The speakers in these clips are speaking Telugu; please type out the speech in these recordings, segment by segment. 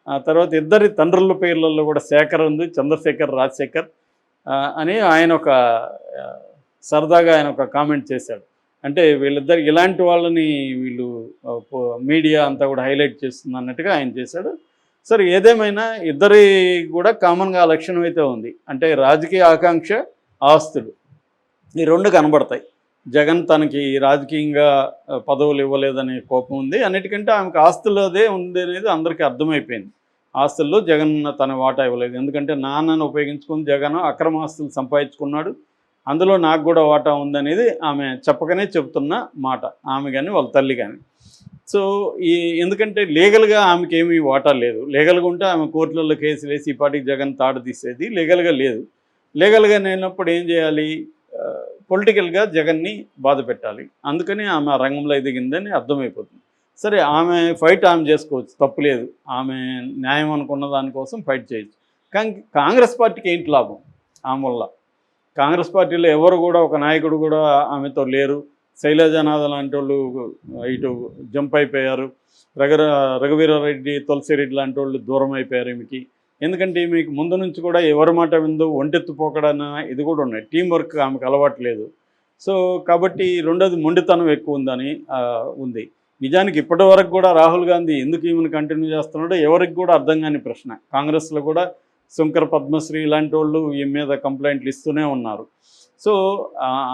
ఆ తర్వాత ఇద్దరి తండ్రుల పేర్లలో కూడా శేఖర్ ఉంది, చంద్రశేఖర్, రాజశేఖర్ అని ఆయన ఒక సరదాగా ఆయన ఒక కామెంట్ చేశాడు. అంటే వీళ్ళిద్దరు ఇలాంటి వాళ్ళని వీళ్ళు మీడియా అంతా కూడా హైలైట్ చేస్తుంది అన్నట్టుగా ఆయన చేశాడు. సరే, ఏదేమైనా ఇద్దరి కూడా కామన్గా లక్షణం అయితే ఉంది. అంటే రాజకీయ ఆకాంక్ష, ఆస్తులు, ఈ రెండు కనబడతాయి. జగన్ తనకి రాజకీయంగా పదవులు ఇవ్వలేదనే కోపం ఉంది. అన్నిటికంటే ఆమెకు ఆస్తులదే ఉంది అనేది అందరికీ అర్థమైపోయింది. ఆస్తుల్లో జగన్ తన వాటా ఇవ్వలేదు. ఎందుకంటే నాన్నను ఉపయోగించుకుని జగన్ అక్రమ ఆస్తులు సంపాదించుకున్నాడు, అందులో నాకు కూడా వాటా ఉందనేది ఆమె చెప్పకనే చెబుతున్న మాట, ఆమె కానీ వాళ్ళ తల్లి కానీ. సో ఎందుకంటే లీగల్గా ఆమెకి ఏమీ వాటా లేదు. లీగల్గా ఉంటే ఆమె కోర్టులలో కేసులు వేసి ఈ పాటికి జగన్ తాడు తీసేది. లీగల్గా లేదు. లీగల్గా లేనప్పుడు ఏం చేయాలి? పొలిటికల్గా జగన్ని బాధ పెట్టాలి. అందుకని ఆమె ఆ రంగంలో ఎదిగిందని అర్థమైపోతుంది. సరే, ఆమె ఫైట్ ఆమె చేసుకోవచ్చు, తప్పులేదు. ఆమె న్యాయం అనుకున్న దానికోసం ఫైట్ చేయొచ్చు. కానీ కాంగ్రెస్ పార్టీకి ఏంటి లాభం ఆమె వల్ల? కాంగ్రెస్ పార్టీలో ఎవరు కూడా, ఒక నాయకుడు కూడా ఆమెతో లేరు. శైలజానాథ్ లాంటి వాళ్ళు ఇటు జంప్ అయిపోయారు. రఘువీరారెడ్డి, తులసిరెడ్డి లాంటి వాళ్ళు దూరం అయిపోయారు ఈమెకి. ఎందుకంటే మీకు ముందు నుంచి కూడా ఎవరి మాట విందో ఒంటెత్తుపోకడన్న ఇది కూడా ఉన్నాయి. టీం వర్క్ ఆమెకు అలవాట్లేదు. సో కాబట్టి రెండోది మొండితనం ఎక్కువ ఉందని ఉంది. నిజానికి ఇప్పటి వరకు కూడా రాహుల్ గాంధీ ఎందుకు ఈమెను కంటిన్యూ చేస్తున్నాడో ఎవరికి కూడా అర్థం కాని ప్రశ్న. కాంగ్రెస్లో కూడా శంకర్, పద్మశ్రీ ఇలాంటి వాళ్ళు ఈమె మీద కంప్లైంట్లు ఇస్తూనే ఉన్నారు. సో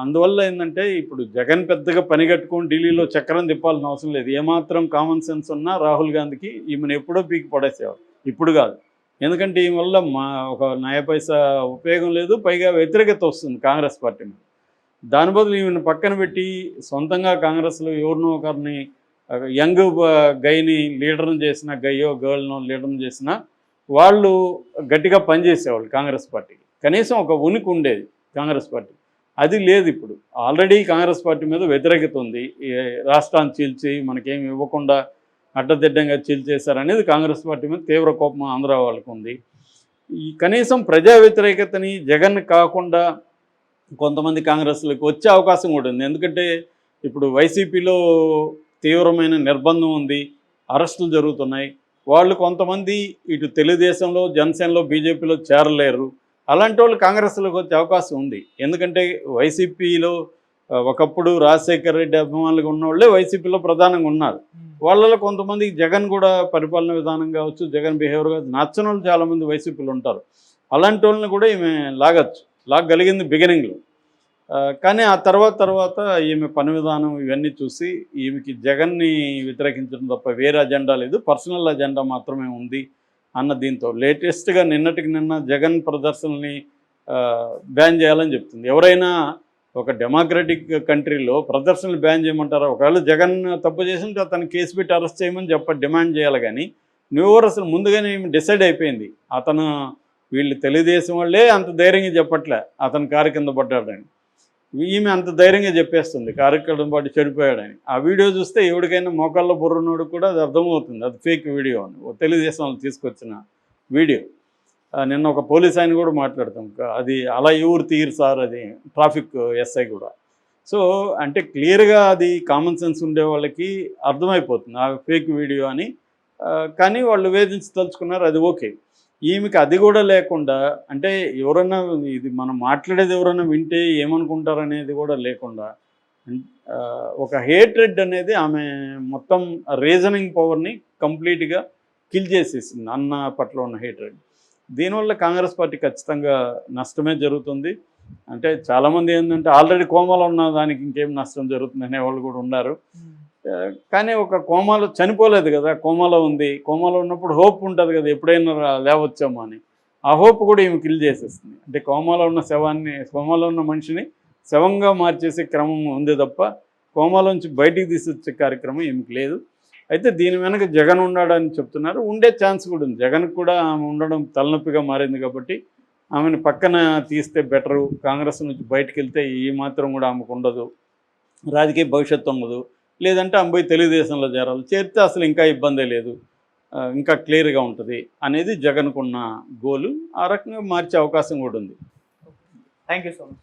అందువల్ల ఏంటంటే ఇప్పుడు జగన్ పెద్దగా పని కట్టుకొని ఢిల్లీలో చక్రం తిప్పాల్సిన అవసరం లేదు. ఏమాత్రం కామన్ సెన్స్ ఉన్నా రాహుల్ గాంధీకి ఈమెను ఎప్పుడో పీకి పడేసేవారు, ఇప్పుడు కాదు. ఎందుకంటే ఈ వల్ల ఒక నయా పైసా ఉపయోగం లేదు, పైగా వ్యతిరేకత వస్తుంది కాంగ్రెస్ పార్టీ మీద. దాని బదులు ఈమెను పక్కన పెట్టి సొంతంగా కాంగ్రెస్లో ఎవరినో ఒకరిని యంగ్ గైని లీడర్ని చేసిన, గయ్యో గర్ల్నో లీడర్ని చేసిన వాళ్ళు గట్టిగా పనిచేసేవాళ్ళు కాంగ్రెస్ పార్టీకి. కనీసం ఒక ఉనికి ఉండేది కాంగ్రెస్ పార్టీ. అది లేదు ఇప్పుడు. ఆల్రెడీ కాంగ్రెస్ పార్టీ మీద వ్యతిరేకత ఉంది. రాష్ట్రాన్ని చీల్చి మనకేమి ఇవ్వకుండా అడ్డదిడ్డంగా చీల్చేశారనేది కాంగ్రెస్ పార్టీ మీద తీవ్ర కోపం ఆంధ్ర వాళ్ళకు ఉంది. ఈ కనీసం ప్రజా వ్యతిరేకతని జగన్ కాకుండా కొంతమంది కాంగ్రెస్లకు వచ్చే అవకాశం కూడా ఉంది. ఎందుకంటే ఇప్పుడు వైసీపీలో తీవ్రమైన నిర్బంధం ఉంది, అరెస్టులు జరుగుతున్నాయి. వాళ్ళు కొంతమంది ఇటు తెలుగుదేశంలో, జనసేనలో, బీజేపీలో చేరలేరు. అలాంటి వాళ్ళు కాంగ్రెస్లోకి వచ్చే అవకాశం ఉంది. ఎందుకంటే వైసీపీలో ఒకప్పుడు రాజశేఖర్ రెడ్డి అభిమానులుగా ఉన్న వాళ్ళే వైసీపీలో ప్రధానంగా ఉన్నారు. వాళ్ళలో కొంతమంది జగన్ కూడా పరిపాలన విధానం కావచ్చు, జగన్ బిహేవియర్ కావచ్చు నచ్చని వాళ్ళు చాలామంది వైసీపీలో ఉంటారు. అలాంటి వాళ్ళని కూడా ఈమె లాగగలిగింది బిగినింగ్లో. కానీ ఆ తర్వాత ఈమె పని విధానం ఇవన్నీ చూసి ఈమెకి జగన్ని వ్యతిరేకించడం తప్ప వేరే అజెండా లేదు, పర్సనల్ అజెండా మాత్రమే ఉంది అన్న దీంతో లేటెస్ట్గా నిన్నటికి నిన్న జగన్ ప్రదర్శనల్ని బ్యాన్ చేయాలని చెప్తుంది. ఎవరైనా ఒక డెమోక్రటిక్ కంట్రీలో ప్రదర్శనలు బ్యాన్ చేయమంటారా? ఒకవేళ జగన్ తప్పు చేసింటే అతను కేసు పెట్టి అరెస్ట్ చేయమని డిమాండ్ చేయాలి. కానీ నువ్వు అసలు ముందుగానే డిసైడ్ అయిపోయింది అతను వీళ్ళు తెలుగుదేశం వాళ్ళే అంత ధైర్యంగా చెప్పట్లే అతను కారు కింద పడ్డాడని. ఈమె అంత ధైర్యంగా చెప్పేస్తుంది కారు కింద పడి చెడిపోయాడని. ఆ వీడియో చూస్తే ఎవరికైనా మోకాళ్ళ బుర్రనోడు కూడా అది అర్థమవుతుంది, అది ఫేక్ వీడియో అని. తెలుగుదేశం వాళ్ళు తీసుకొచ్చిన వీడియో. నిన్న ఒక పోలీస్ ఆయన కూడా మాట్లాడతాం, అది అలా ఎవరు తీరు సార్, అది ట్రాఫిక్ ఎస్ఐ కూడా. సో అంటే క్లియర్గా అది కామన్ సెన్స్ ఉండే వాళ్ళకి అర్థమైపోతుంది ఆ ఫేక్ వీడియో అని. కానీ వాళ్ళు వేధించదలుచుకున్నారు, అది ఓకే. ఈమెకి అది కూడా లేకుండా, అంటే ఎవరన్నా ఇది మనం మాట్లాడేది ఎవరన్నా వింటే ఏమనుకుంటారనేది కూడా లేకుండా ఒక హేట్రెడ్ అనేది ఆమె మొత్తం రీజనింగ్ పవర్ని కంప్లీట్గా కిల్ చేసేసింది, అన్న పట్ల ఉన్న హేట్రెడ్. దీనివల్ల కాంగ్రెస్ పార్టీ ఖచ్చితంగా నష్టమే జరుగుతుంది. అంటే చాలామంది ఏంటంటే ఆల్రెడీ కోమాలో ఉన్న దానికి ఇంకేం నష్టం జరుగుతుంది అనేవాళ్ళు కూడా ఉన్నారు. కానీ ఒక కోమాలో చనిపోలేదు కదా, కోమాలో ఉంది. కోమాలో ఉన్నప్పుడు హోప్ ఉంటుంది కదా, ఎప్పుడైనా లేవచ్చామో అని. ఆ హోప్ కూడా ఈమె కిల్ చేసేస్తుంది. అంటే కోమాలో ఉన్న మనిషిని శవంగా మార్చేసే క్రమం ఉంది తప్ప కోమాలోంచి బయటికి తీసుకొచ్చే కార్యక్రమం ఈమెకి లేదు. అయితే దీని వెనక జగన్ ఉన్నాడని చెప్తున్నారు. ఉండే ఛాన్స్ కూడా ఉంది. జగన్కి కూడా ఆమె ఉండడం తలనొప్పిగా మారింది కాబట్టి ఆమెను పక్కన తీస్తే బెటరు. కాంగ్రెస్ నుంచి బయటకు వెళ్తే ఈ మాత్రం కూడా ఆమెకు ఉండదు, రాజకీయ భవిష్యత్తు ఉండదు. లేదంటే ఆమె పోయి తెలుగుదేశంలో చేరాలి, చేరితే అసలు ఇంకా ఇబ్బందే లేదు, ఇంకా క్లియర్గా ఉంటుంది అనేది జగన్కున్న గోలు. ఆ రకంగా మార్చే అవకాశం కూడా ఉంది. Thank you so much.